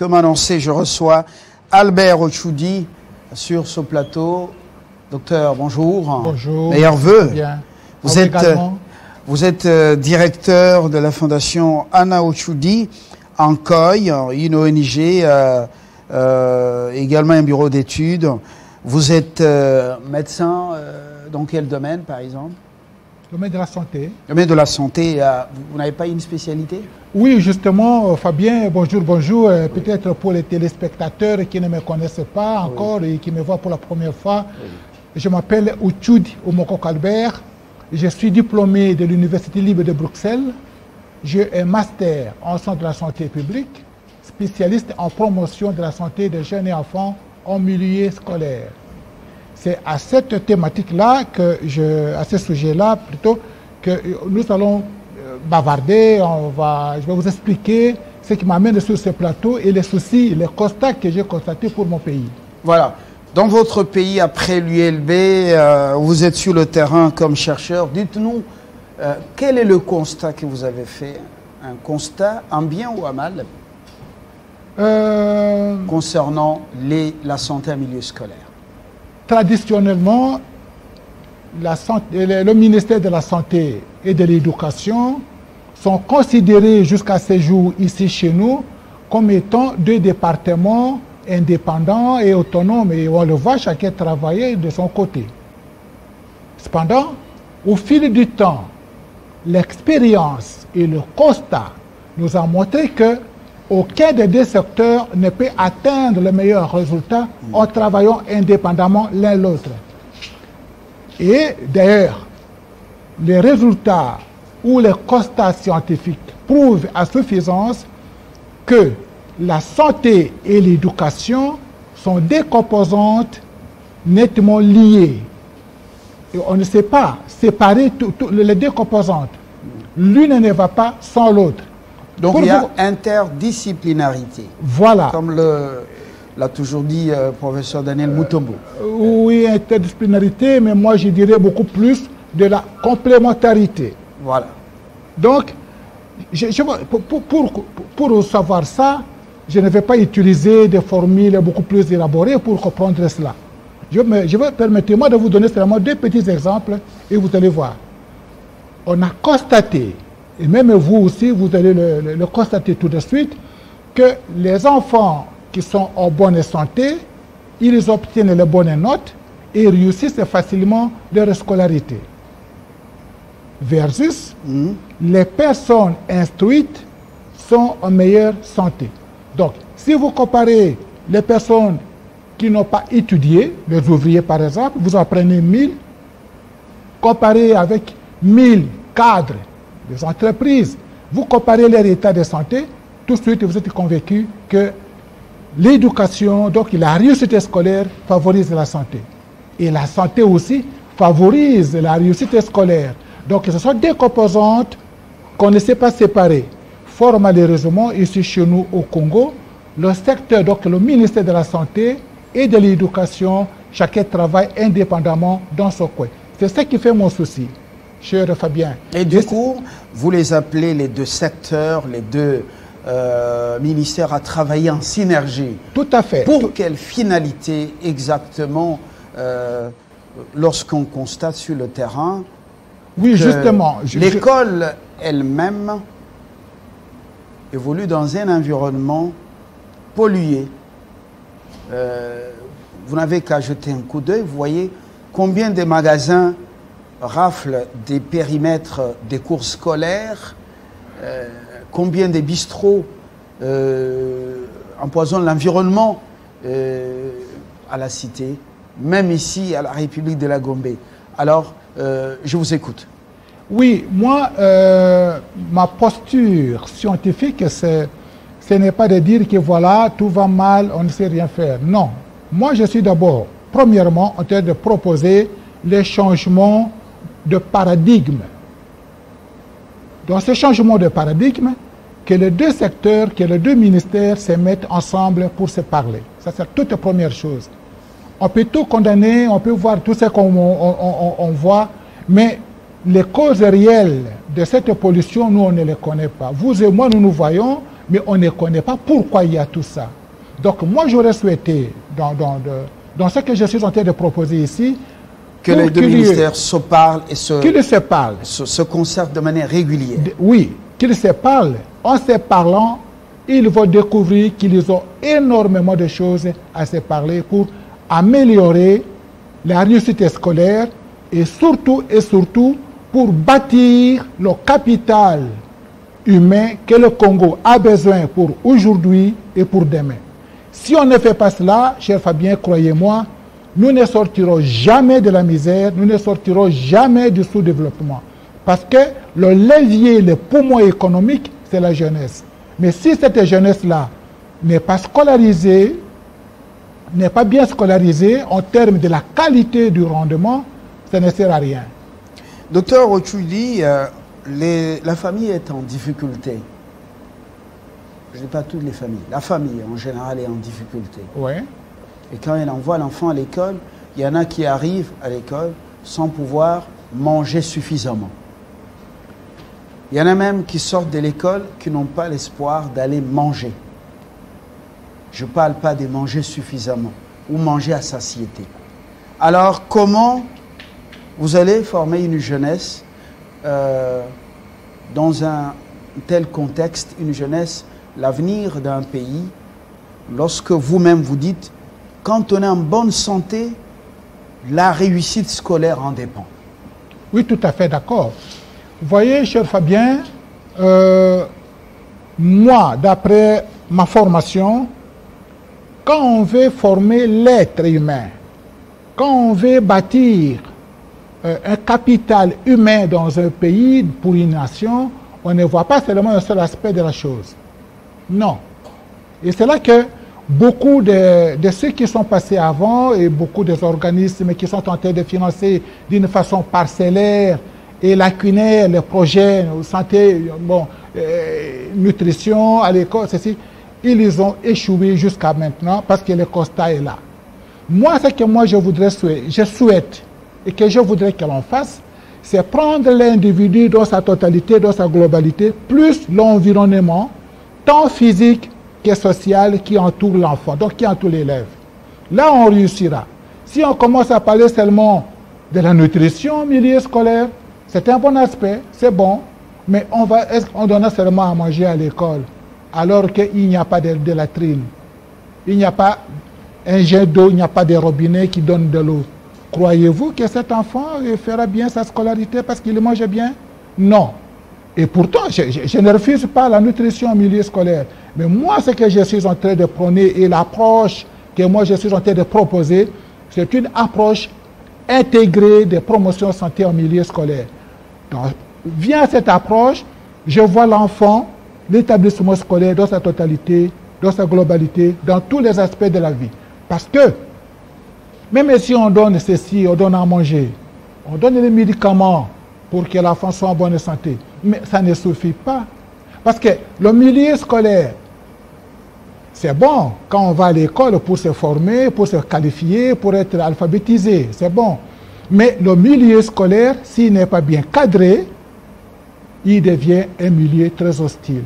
Comme annoncé, je reçois Albert Ochoudi sur ce plateau. Docteur, bonjour. Bonjour. Meilleurs vœux. Bien. Vous êtes directeur de la fondation Anna Ochoudi en COI, une ONG, également un bureau d'études. Vous êtes médecin dans quel domaine, par exemple? Le domaine de la santé. Le domaine de la santé, vous n'avez pas une spécialité? Oui, justement, Fabien, bonjour, bonjour. Peut-être pour les téléspectateurs qui ne me connaissent pas encore et qui me voient pour la première fois, je m'appelle Ochoudi Omokok Albert. Je suis diplômé de l'Université libre de Bruxelles. J'ai un master en sciences de la santé publique, spécialiste en promotion de la santé des jeunes et enfants en milieu scolaire. C'est à cette thématique-là, à ce sujet-là plutôt, que nous allons bavarder. Je vais vous expliquer ce qui m'amène sur ce plateau et les soucis, les constats que j'ai constatés pour mon pays. Voilà. Dans votre pays, après l'ULB, vous êtes sur le terrain comme chercheur. Dites-nous, quel est le constat que vous avez fait? Un constat en bien ou en mal concernant la santé en milieu scolaire? Traditionnellement, le ministère de la Santé et de l'Éducation sont considérés jusqu'à ce jour ici chez nous comme étant deux départements indépendants et autonomes, et on le voit chacun travailler de son côté. Cependant, au fil du temps, l'expérience et le constat nous ont montré que aucun des deux secteurs ne peut atteindre le meilleur résultat en travaillant indépendamment l'un l'autre. Et d'ailleurs, les résultats ou les constats scientifiques prouvent à suffisance que la santé et l'éducation sont des composantes nettement liées. Et on ne sait pas séparer les deux composantes. L'une ne va pas sans l'autre. Donc il y a interdisciplinarité. Voilà. Comme l'a toujours dit professeur Daniel Mutombo. Oui, interdisciplinarité, mais moi je dirais beaucoup plus de la complémentarité. Voilà. Donc, pour savoir ça, je ne vais pas utiliser des formules beaucoup plus élaborées pour comprendre cela. Permettez-moi de vous donner seulement deux petits exemples et vous allez voir. On a constaté, et même vous aussi, vous allez le constater tout de suite, que les enfants qui sont en bonne santé, ils obtiennent les bonnes notes et réussissent facilement leur scolarité. Versus les personnes instruites sont en meilleure santé. Donc, si vous comparez les personnes qui n'ont pas étudié, les ouvriers par exemple, vous en prenez 1000, comparé avec 1000 cadres des entreprises, vous comparez leur état de santé, tout de suite vous êtes convaincu que l'éducation, donc la réussite scolaire, favorise la santé. Et la santé aussi favorise la réussite scolaire. Donc ce sont des composantes qu'on ne sait pas séparer. Fort malheureusement, ici chez nous au Congo, le secteur, donc le ministère de la Santé et de l'Éducation, chacun travaille indépendamment dans son coin. C'est ça qui fait mon souci, cher Fabien. Et du coup, vous les appelez les deux secteurs, les deux ministères à travailler en synergie. Tout à fait. Pour quelle finalité exactement lorsqu'on constate sur le terrain? Oui, justement. L'école elle-même évolue dans un environnement pollué. Vous n'avez qu'à jeter un coup d'œil, vous voyez combien de magasins raflent des périmètres des cours scolaires, combien de bistrots empoisonnent l'environnement à la cité, même ici à la République de la Gombe. Alors, je vous écoute. Oui, moi, ma posture scientifique, ce n'est pas de dire que voilà, tout va mal, on ne sait rien faire. Non. Moi, je suis d'abord, premièrement, en train de proposer les changements de paradigme. Dans ce changement de paradigme, que les deux secteurs, que les deux ministères se mettent ensemble pour se parler. Ça, c'est toute première chose. On peut tout condamner, on peut voir tout ce qu'on voit, mais les causes réelles de cette pollution, nous, on ne les connaît pas. Vous et moi, nous voyons mais on ne connaît pas pourquoi il y a tout ça. Donc moi, j'aurais souhaité, dans ce que je suis en train de proposer ici, que les deux ministères se parlent et se concertent de manière régulière. Oui, qu'ils se parlent. En se parlant, ils vont découvrir qu'ils ont énormément de choses à se parler pour améliorer la réussite scolaire et surtout pour bâtir le capital humain que le Congo a besoin pour aujourd'hui et pour demain. Si on ne fait pas cela, cher Fabien, croyez-moi, nous ne sortirons jamais de la misère, nous ne sortirons jamais du sous-développement. Parce que le levier, le poumon économique, c'est la jeunesse. Mais si cette jeunesse-là n'est pas scolarisée, n'est pas bien scolarisée en termes de la qualité du rendement, ça ne sert à rien. Docteur Ochuli, la famille est en difficulté. Je ne dis pas toutes les familles. La famille, en général, est en difficulté. Oui. Et quand elle envoie l'enfant à l'école, il y en a qui arrivent à l'école sans pouvoir manger suffisamment. Il y en a même qui sortent de l'école qui n'ont pas l'espoir d'aller manger. Je ne parle pas de manger suffisamment ou manger à satiété. Alors, comment vous allez former une jeunesse dans un tel contexte, une jeunesse, l'avenir d'un pays, lorsque vous-même vous dites, quand on est en bonne santé, la réussite scolaire en dépend? Oui, tout à fait d'accord. Vous voyez, cher Fabien, moi, d'après ma formation, quand on veut former l'être humain, quand on veut bâtir un capital humain dans un pays, pour une nation, on ne voit pas seulement un seul aspect de la chose. Non. Et c'est là que beaucoup de ceux qui sont passés avant et beaucoup des organismes qui sont en train de financer d'une façon parcellaire et lacunaire les projets santé, nutrition à l'école, ceci, ils ont échoué jusqu'à maintenant parce que le constat est là. Moi, ce que moi je souhaite et que je voudrais que l'on fasse, c'est prendre l'individu dans sa totalité, dans sa globalité, plus l'environnement, tant physique que social, qui entoure l'enfant, donc qui entoure l'élève. Là, on réussira. Si on commence à parler seulement de la nutrition au milieu scolaire, c'est un bon aspect, c'est bon, mais on donne seulement à manger à l'école, alors qu'il n'y a pas de latrine. Il n'y a pas un jet d'eau, il n'y a pas de robinet qui donne de l'eau. Croyez-vous que cet enfant fera bien sa scolarité parce qu'il mange bien? Non. Et pourtant, je ne refuse pas la nutrition au milieu scolaire. Mais moi, ce que je suis en train de prôner et l'approche que moi je suis en train de proposer, c'est une approche intégrée de promotion santé au milieu scolaire. Donc, via cette approche, je vois l'enfant, l'établissement scolaire dans sa totalité, dans sa globalité, dans tous les aspects de la vie. Parce que, même si on donne ceci, on donne à manger, on donne les médicaments pour que l'enfant soit en bonne santé, mais ça ne suffit pas. Parce que le milieu scolaire, c'est bon quand on va à l'école pour se former, pour se qualifier, pour être alphabétisé, c'est bon. Mais le milieu scolaire, s'il n'est pas bien cadré, il devient un milieu très hostile.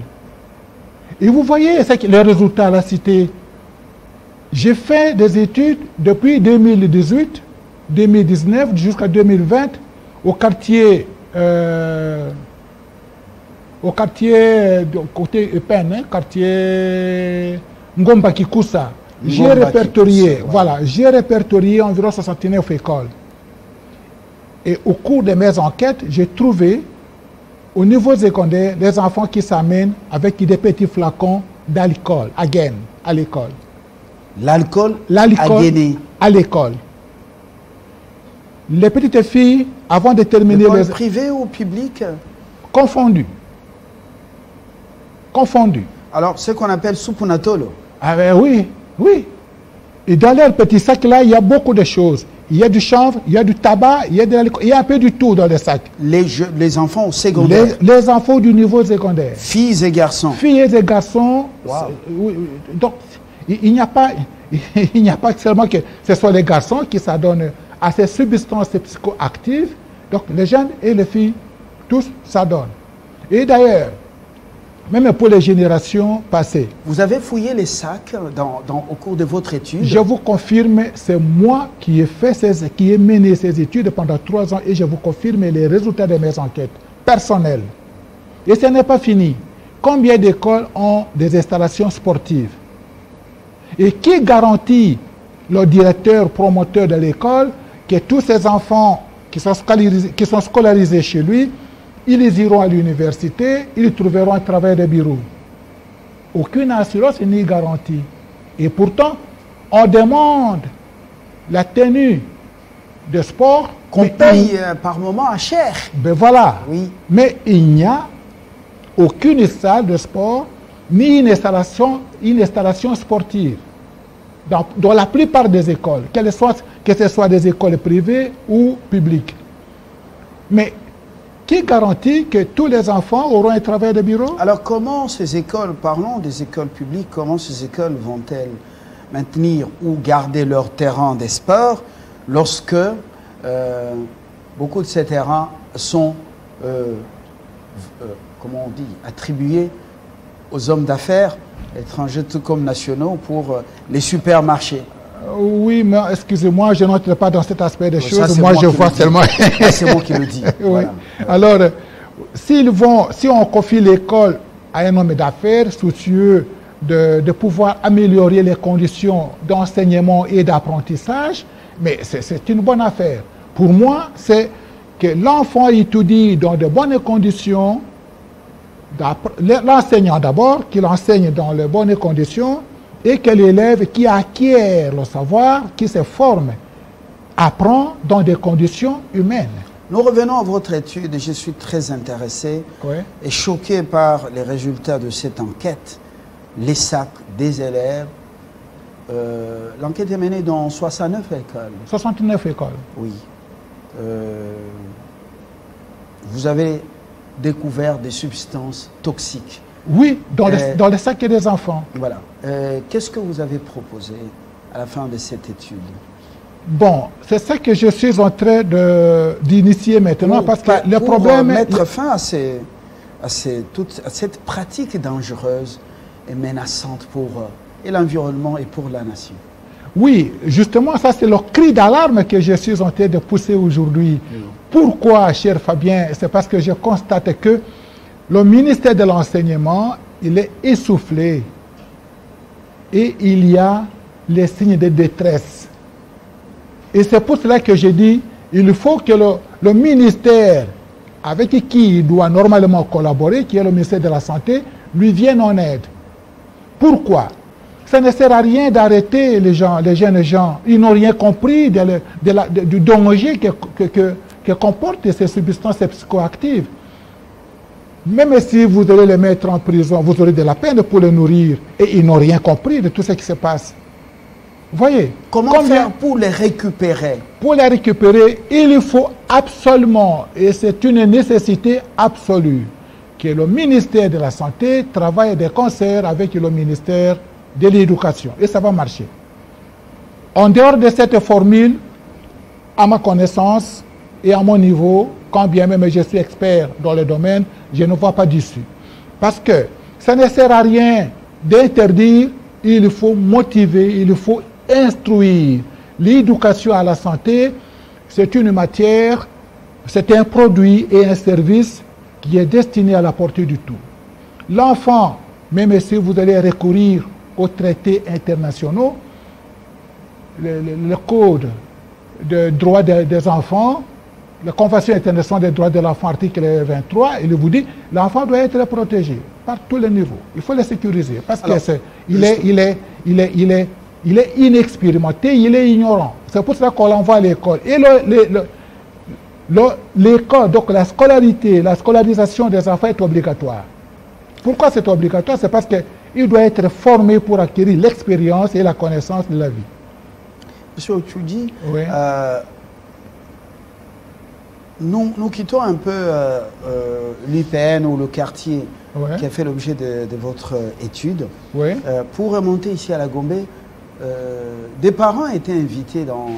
Et vous voyez les résultats à la cité. J'ai fait des études depuis 2018, 2019 jusqu'à 2020 au quartier côté Eupen, quartier Ngomba Kikusa. J'ai répertorié, voilà, j'ai répertorié environ 69 écoles. Et au cours de mes enquêtes, j'ai trouvé au niveau secondaire des enfants qui s'amènent avec des petits flacons d'alcool, à l'école. L'alcool à l'école. Les petites filles, avant de terminer les privés ou publics? Confondus. Alors, ce qu'on appelle soupunatolo. Ah ben oui. Et dans leur petit sac là, il y a beaucoup de choses. Il y a du chanvre, il y a du tabac, il y a de l'alcool, il y a un peu du tout dans le sac. Les enfants au secondaire. Les enfants du niveau secondaire. Filles et garçons. Wow. Donc, il n'y a pas seulement que ce soit les garçons qui s'adonnent à ces substances psychoactives. Donc, les jeunes et les filles, tous s'adonnent. Et d'ailleurs, même pour les générations passées. Vous avez fouillé les sacs au cours de votre étude? Je vous confirme, c'est moi qui ai mené ces études pendant 3 ans et je vous confirme les résultats de mes enquêtes personnelles. Et ce n'est pas fini. Combien d'écoles ont des installations sportives? Et qui garantit le directeur promoteur de l'école que tous ces enfants qui sont scolarisés chez lui, ils iront à l'université, ils trouveront un travail de bureau? Aucune assurance ni garantie. Et pourtant, on demande la tenue de sport qu'on paye par moment à cher. Ben voilà. Oui. Mais il n'y a aucune salle de sport ni une installation sportive dans la plupart des écoles, que ce soit des écoles privées ou publiques. Mais qui garantit que tous les enfants auront un travail de bureau? Alors comment ces écoles, parlons des écoles publiques, comment ces écoles vont-elles maintenir ou garder leur terrain des sports lorsque beaucoup de ces terrains sont, comment on dit, attribués aux hommes d'affaires, étrangers tout comme nationaux, pour les supermarchés? Oui, mais excusez-moi, je n'entre pas dans cet aspect des choses. Ça, moi, je vois seulement... C'est moi qui le dis. Oui. Voilà. Alors, si on confie l'école à un homme d'affaires soucieux de pouvoir améliorer les conditions d'enseignement et d'apprentissage, mais c'est une bonne affaire. Pour moi, c'est que l'enfant étudie dans de bonnes conditions, l'enseignant d'abord, qu'il enseigne dans de bonnes conditions, et que l'élève qui acquiert le savoir, qui se forme, apprend dans des conditions humaines. Nous revenons à votre étude et je suis très intéressé et choqué par les résultats de cette enquête. Les sacs des élèves. L'enquête est menée dans 69 écoles. 69 écoles. Oui. Vous avez découvert des substances toxiques. Oui, dans les sacs des enfants. Voilà. Qu'est-ce que vous avez proposé à la fin de cette étude? Bon, c'est ça que je suis en train d'initier maintenant, parce que le problème est... mettre fin à cette pratique dangereuse et menaçante pour l'environnement et pour la nation. Oui, justement, ça c'est le cri d'alarme que je suis en train de pousser aujourd'hui. Oui. Pourquoi, cher Fabien? C'est parce que je constate que le ministère de l'Enseignement, il est essoufflé et il y a les signes de détresse. Et c'est pour cela que je dis, il faut que le ministère avec qui il doit normalement collaborer, qui est le ministère de la Santé, lui vienne en aide. Pourquoi? Ça ne sert à rien d'arrêter les jeunes gens. Ils n'ont rien compris du danger que comportent ces substances psychoactives. Même si vous allez les mettre en prison, vous aurez de la peine pour les nourrir. Et ils n'ont rien compris de tout ce qui se passe. Vous voyez? Comment faire pour les récupérer? Pour les récupérer, il faut absolument, et c'est une nécessité absolue, que le ministère de la Santé travaille de concert avec le ministère de l'Éducation. Et ça va marcher. En dehors de cette formule, à ma connaissance et à mon niveau, quand bien même je suis expert dans le domaine, je ne vois pas d'issue. Parce que ça ne sert à rien d'interdire, il faut motiver, il faut instruire. L'éducation à la santé, c'est une matière, c'est un produit et un service qui est destiné à la portée du tout. L'enfant, même si vous allez recourir aux traités internationaux, le code de droit des enfants, la Convention internationale des droits de l'enfant, article 23, il vous dit l'enfant doit être protégé par tous les niveaux. Il faut le sécuriser parce qu'il est inexpérimenté, il est ignorant. C'est pour cela qu'on l'envoie à l'école. Et l'école, donc la scolarisation des enfants est obligatoire. Pourquoi c'est obligatoire? C'est parce qu'il doit être formé pour acquérir l'expérience et la connaissance de la vie. Monsieur Otchoudi, oui. Nous quittons un peu l'UPN ou le quartier qui a fait l'objet de votre étude. Oui. Pour remonter ici à la Gombe, des parents étaient invités dans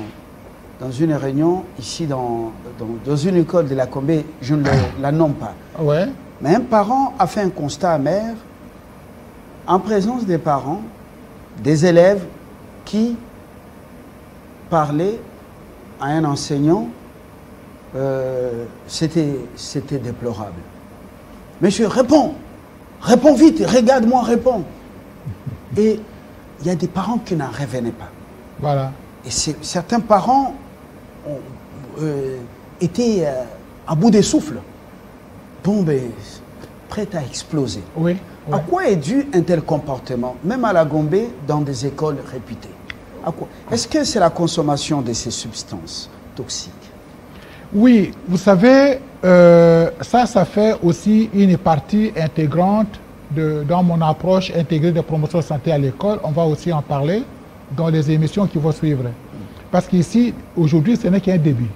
une réunion ici dans une école de la Gombe, je ne la nomme pas. Ouais. Mais un parent a fait un constat amer en présence des parents, des élèves qui parlaient à un enseignant. C'était déplorable. Monsieur, réponds vite, regarde-moi, réponds. Et il y a des parents qui n'en revenaient pas. Voilà. Et certains parents ont été à bout des souffles, prêts à exploser. Oui, oui. À quoi est dû un tel comportement, même à la Gombe, dans des écoles réputées? À quoi? Est-ce que c'est la consommation de ces substances toxiques? Oui, vous savez, ça fait aussi une partie intégrante dans mon approche intégrée de promotion de santé à l'école. On va aussi en parler dans les émissions qui vont suivre. Parce qu'ici, aujourd'hui, ce n'est qu'un début.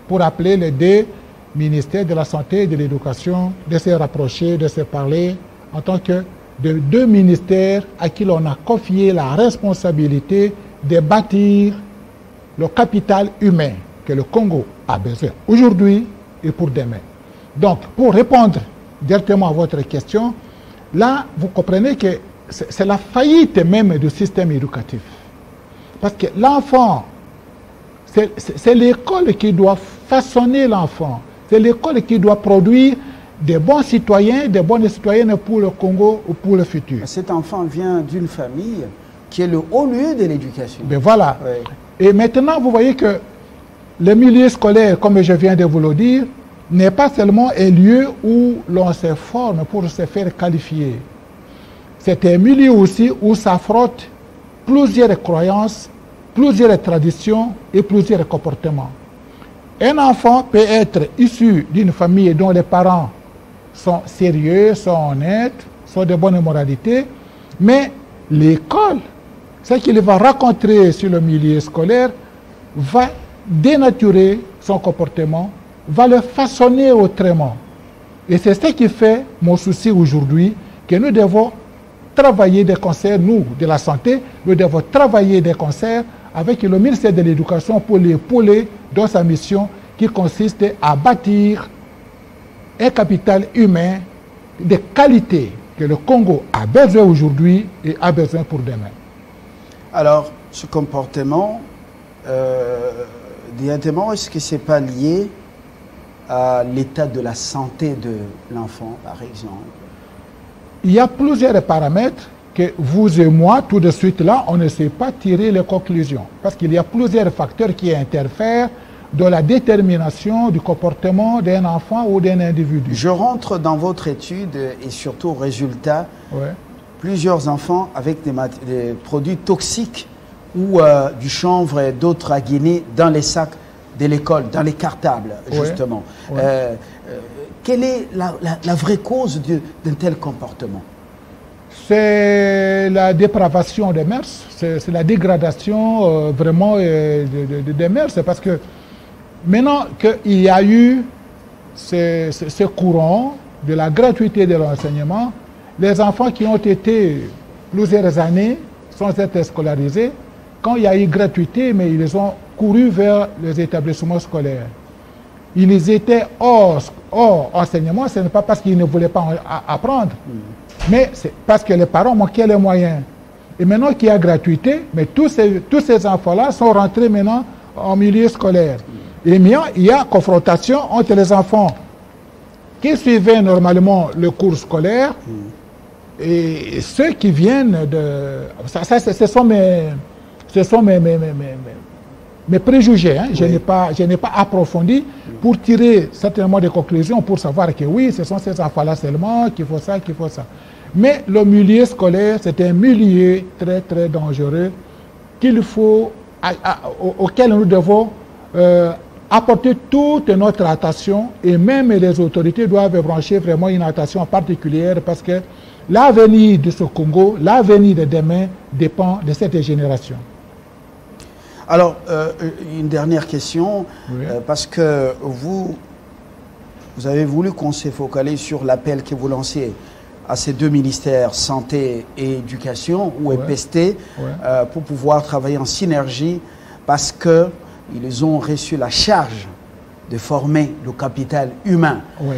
Pour appeler les deux ministères de la Santé et de l'Éducation de se rapprocher, de se parler en tant que de deux ministères à qui l'on a confié la responsabilité de bâtir le capital humain que le Congo a besoin aujourd'hui et pour demain. Donc, pour répondre directement à votre question, là, vous comprenez que c'est la faillite même du système éducatif. Parce que l'enfant, c'est l'école qui doit façonner l'enfant. C'est l'école qui doit produire des bons citoyens, des bonnes citoyennes pour le Congo ou pour le futur. Cet enfant vient d'une famille qui est le haut lieu de l'éducation. Ben voilà. Ouais. Et maintenant, vous voyez que le milieu scolaire, comme je viens de vous le dire, n'est pas seulement un lieu où l'on se forme pour se faire qualifier. C'est un milieu aussi où s'affrontent plusieurs croyances, plusieurs traditions et plusieurs comportements. Un enfant peut être issu d'une famille dont les parents sont sérieux, sont honnêtes, sont de bonne moralité, mais l'école, ce qu'il va rencontrer sur le milieu scolaire, va dénaturer son comportement, va le façonner autrement. Et c'est ce qui fait mon souci aujourd'hui, que nous devons travailler des concerts, nous, de la santé, nous devons travailler des concerts avec le ministère de l'Éducation pour l'épauler dans sa mission qui consiste à bâtir un capital humain de qualité que le Congo a besoin aujourd'hui et a besoin pour demain. Alors, ce comportement, directement, est-ce que ce n'est pas lié à l'état de la santé de l'enfant, par exemple? Il y a plusieurs paramètres que vous et moi, tout de suite là, on ne sait pas tirer les conclusions. Parce qu'il y a plusieurs facteurs qui interfèrent dans la détermination du comportement d'un enfant ou d'un individu. Je rentre dans votre étude et surtout au résultat, Ouais. plusieurs enfants avec des produits toxiques ou du chanvre et d'autres à Guinée dans les sacs de l'école, dans les cartables, justement. Ouais. Quelle est la vraie cause d'un tel comportement? C'est la dépravation des mœurs, c'est la dégradation vraiment des mœurs. C'est parce que maintenant qu'il y a eu ce courant de la gratuité de l'enseignement, les enfants qui ont été plusieurs années sans être scolarisés, quand il y a eu gratuité, mais ils ont couru vers les établissements scolaires. Ils étaient hors enseignement, ce n'est pas parce qu'ils ne voulaient pas apprendre, mais c'est parce que les parents manquaient les moyens. Et maintenant qu'il y a gratuité, mais tous ces enfants-là sont rentrés maintenant en milieu scolaire. Et maintenant, il y a confrontation entre les enfants qui suivaient normalement le cours scolaire et ceux qui viennent de... Ce sont mes préjugés. Hein. Je n'ai pas approfondi pour tirer certainement des conclusions, pour savoir que oui, ce sont ces enfants-là seulement qu'il faut ça, qu'il faut ça. Mais le milieu scolaire, c'est un milieu très, très dangereux auquel nous devons apporter toute notre attention, et même les autorités doivent brancher vraiment une attention particulière parce que l'avenir de ce Congo, l'avenir de demain dépend de cette génération. Alors, une dernière question, Oui. parce que vous avez voulu qu'on se focalise sur l'appel que vous lancez à ces deux ministères, santé et éducation, ou EPST, pour pouvoir travailler en synergie, parce qu'ils ont reçu la charge de former le capital humain. Oui.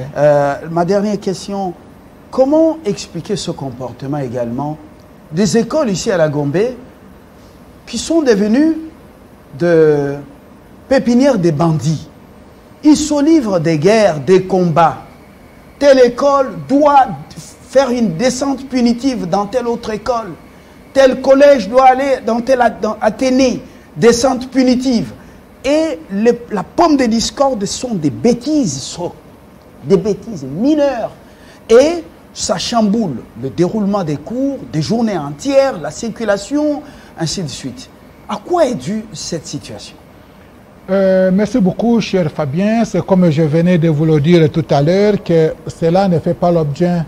Ma dernière question, comment expliquer ce comportement également des écoles ici à la Gombe qui sont devenues de pépinières des bandits? Ils se livrent des guerres, des combats. Telle école doit faire une descente punitive dans telle autre école. Tel collège doit aller dans Athénée, descente punitive. Et la pomme de discorde sont des bêtises mineures. Et ça chamboule le déroulement des cours, des journées entières, la circulation, ainsi de suite. À quoi est due cette situation? Merci beaucoup, cher Fabien. C'est comme je venais de vous le dire tout à l'heure que cela ne fait pas l'objet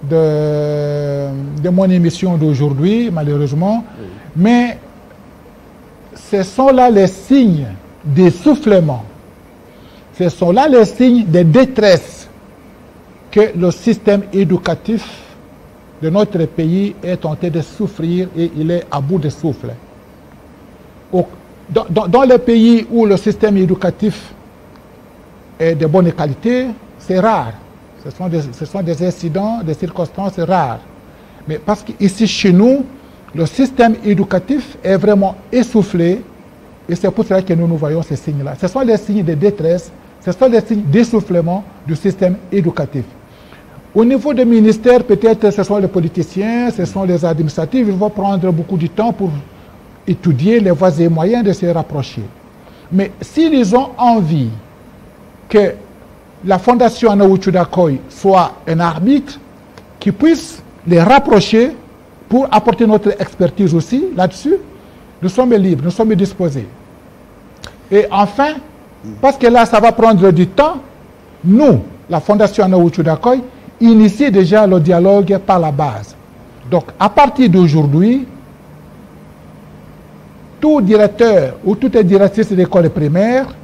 de mon émission d'aujourd'hui, malheureusement. Oui. Mais ce sont là les signes d'essoufflement. Ce sont là les signes de détresse que le système éducatif de notre pays est tenté de souffrir et il est à bout de souffle. Dans les pays où le système éducatif est de bonne qualité, c'est rare. Ce sont des incidents, des circonstances rares. Mais parce qu'ici, chez nous, le système éducatif est vraiment essoufflé et c'est pour cela que nous voyons ces signes-là. Ce sont les signes de détresse, ce sont les signes d'essoufflement du système éducatif. Au niveau des ministères, peut-être ce sont les politiciens, ce sont les administratifs, ils vont prendre beaucoup de temps pour étudier les voies et moyens de se rapprocher. Mais s'ils ont envie que la Fondation Anawutu Dakoy soit un arbitre qui puisse les rapprocher pour apporter notre expertise aussi là-dessus, nous sommes libres, nous sommes disposés. Et enfin, parce que là, ça va prendre du temps, nous, la Fondation Anawutu Dakoy, initie déjà le dialogue par la base. Donc, à partir d'aujourd'hui, tout directeur ou toute directrice d'école primaire,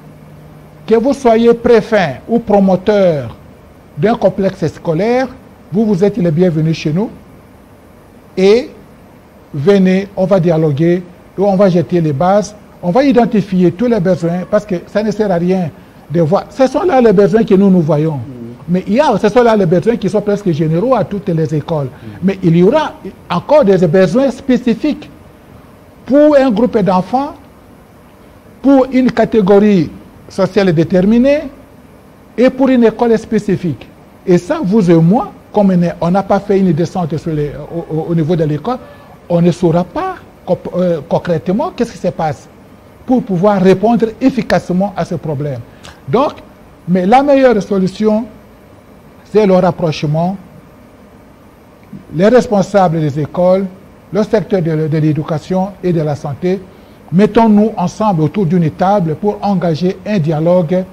que vous soyez préfet ou promoteur d'un complexe scolaire, vous êtes les bienvenus chez nous. Et venez, on va dialoguer, et on va jeter les bases, on va identifier tous les besoins, parce que ça ne sert à rien de voir. Ce sont là les besoins que nous voyons. Mais ce sont là les besoins qui sont presque généraux à toutes les écoles. Mais il y aura encore des besoins spécifiques pour un groupe d'enfants, pour une catégorie sociale déterminée et pour une école spécifique. Et ça, vous et moi, comme on n'a pas fait une descente au niveau de l'école, on ne saura pas concrètement qu'est-ce qui se passe pour pouvoir répondre efficacement à ce problème. Donc, mais la meilleure solution, c'est le rapprochement, les responsables des écoles, le secteur de l'éducation et de la santé. Mettons-nous ensemble autour d'une table pour engager un dialogue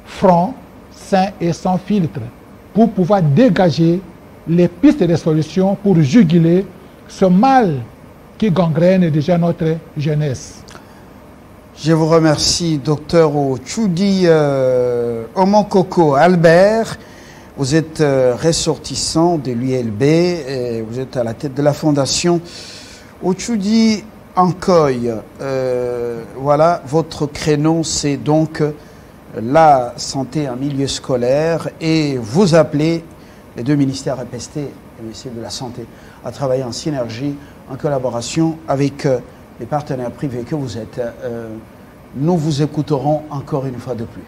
franc, sain et sans filtre, pour pouvoir dégager les pistes de solutions pour juguler ce mal qui gangrène déjà notre jeunesse. Je vous remercie, docteur Ochudi Omokoko Albert. Vous êtes ressortissant de l'ULB et vous êtes à la tête de la fondation Ochudi Ankoy. Voilà, votre créneau, c'est donc la santé en milieu scolaire et vous appelez les deux ministères APST et le ministère de la Santé à travailler en synergie, en collaboration avec les partenaires privés que vous êtes. Nous vous écouterons encore une fois de plus.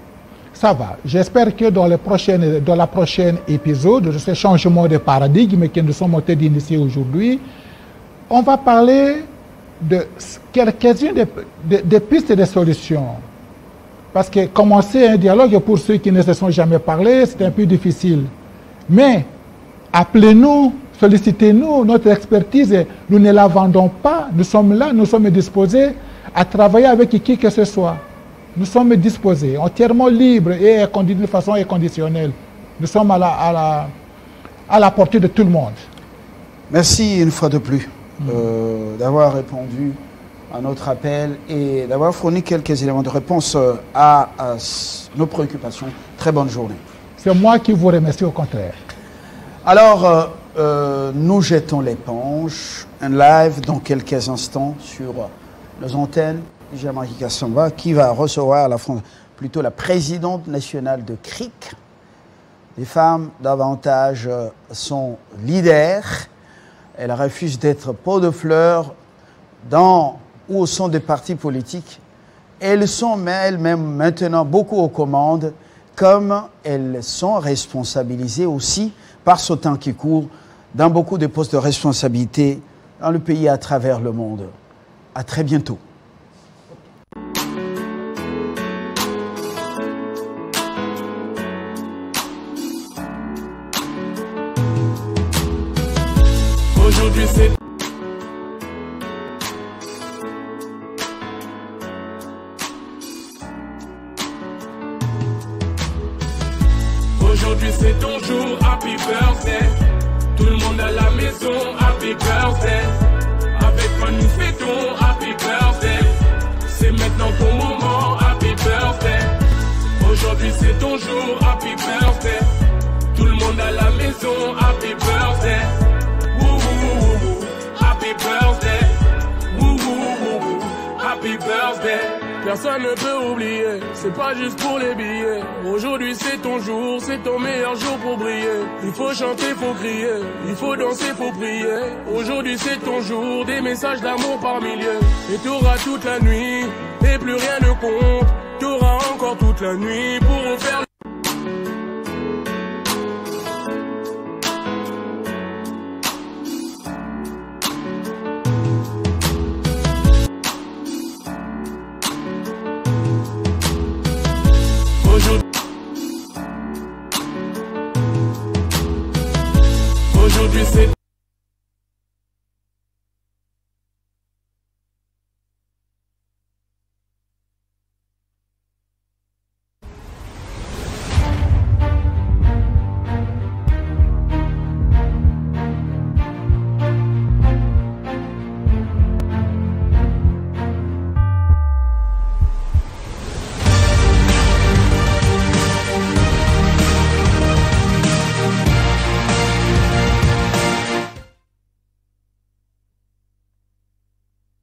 Ça va. J'espère que dans la prochaine épisode de ce changement de paradigme que nous sommes en train d'initier aujourd'hui, on va parler de quelques-unes des pistes de solutions. Parce que commencer un dialogue pour ceux qui ne se sont jamais parlé, c'est un peu difficile. Mais appelez-nous, sollicitez-nous, notre expertise, nous ne la vendons pas. Nous sommes là, nous sommes disposés à travailler avec qui que ce soit. Nous sommes disposés, entièrement libres et de façon inconditionnelle. Nous sommes à la portée de tout le monde. Merci une fois de plus d'avoir répondu à notre appel et d'avoir fourni quelques éléments de réponse à nos préoccupations. Très bonne journée. C'est moi qui vous remercie au contraire. Alors, nous jetons l'éponge, un live dans quelques instants sur nos antennes. Jean-Marie Kassamba qui va recevoir la plutôt la présidente nationale de CRIC. Les femmes, davantage, sont leaders. Elles refusent d'être pot de fleurs dans ou au sein des partis politiques. Elles sont elles-mêmes maintenant beaucoup aux commandes, comme elles sont responsabilisées aussi par ce temps qui court dans beaucoup de postes de responsabilité dans le pays et à travers le monde. À très bientôt. Aujourd'hui c'est Aujourd'hui c'est ton jour, happy birthday. Tout le monde à la maison, happy birthday. Avec moi nous fêtons, happy birthday. C'est maintenant ton moment, happy birthday. Aujourd'hui c'est ton jour, happy birthday. Tout le monde à la maison, happy birthday. Woo woo woo woo, happy birthday. Woo woo woo woo, happy birthday. Personne ne peut oublier, c'est pas juste pour les billets. Aujourd'hui c'est ton jour, c'est ton meilleur jour pour briller. Il faut chanter, faut crier, il faut danser, faut prier. Aujourd'hui c'est ton jour, des messages d'amour par milliers. Et t'auras toute la nuit, et plus rien ne compte. T'auras encore toute la nuit pour refaire. Aujourd'hui c'est